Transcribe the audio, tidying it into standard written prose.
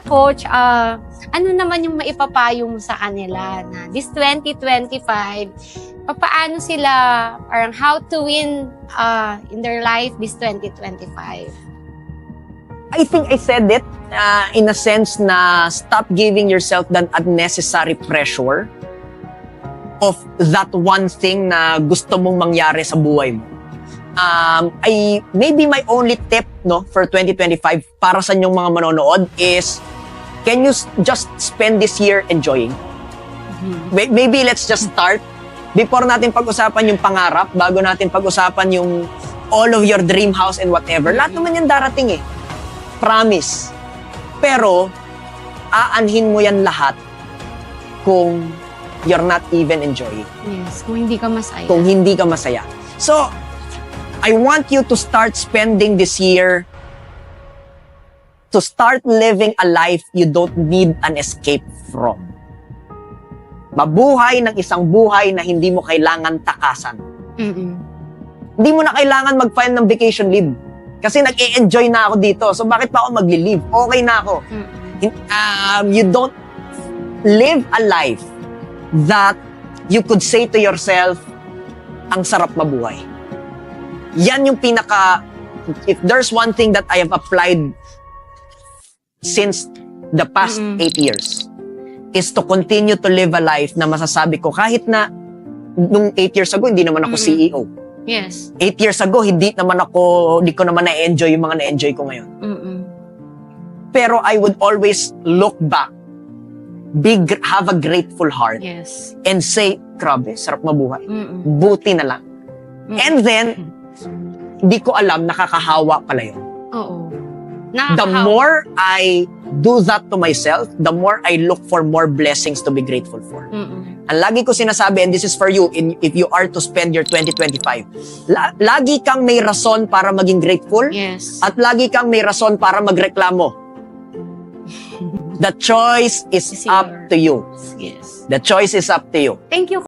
Coach, ano naman yung maipapayo mo sa kanila na this 2025, paano sila, parang how to win in their life this 2025? I think I said it in a sense na stop giving yourself that unnecessary pressure of that one thing na gusto mong mangyari sa buhay mo. Maybe my only tip for 2025 para sa inyong mga manonood is, can you just spend this year enjoying? Maybe let's just start. Before natin pag-usapan yung pangarap, bago natin pag-usapan yung all of your dream house and whatever, lahat naman yan darating eh. Promise. Pero, aanhin mo yan lahat kung you're not even enjoying. Yes, kung hindi ka masaya. Kung hindi ka masaya. So, I want you to start spending this year to start living a life you don't need an escape from. Mabuhay ng isang buhay na hindi mo kailangan takasan. Hindi mo na kailangan mag-file ng vacation leave. Kasi nag-e-enjoy na ako dito. So bakit pa ako magli-leave? Okay na ako. You don't live a life that you could say to yourself, ang sarap mabuhay. Yan yung if there's one thing that I have applied since the past 8 years, is to continue to live a life na masasabi ko, kahit na nung 8 years ago, hindi naman ako CEO. Yes. 8 years ago, hindi ko naman na-enjoy yung mga na-enjoy ko ngayon. Pero I would always look back, have a grateful heart, Yes. and say, grabe, sarap mabuhay. Buti na lang. And then, hindi ko alam, nakakahawa pala yun. Oo. The more I do that to myself, the more I look for more blessings to be grateful for. Ang lagi ko sinasabi, and this is for you, if you are to spend your 2025, lagi kang may rason para maging grateful, Yes. at lagi kang may rason para magreklamo. The choice is Is up to you. Yes. The choice is up to you. Thank you.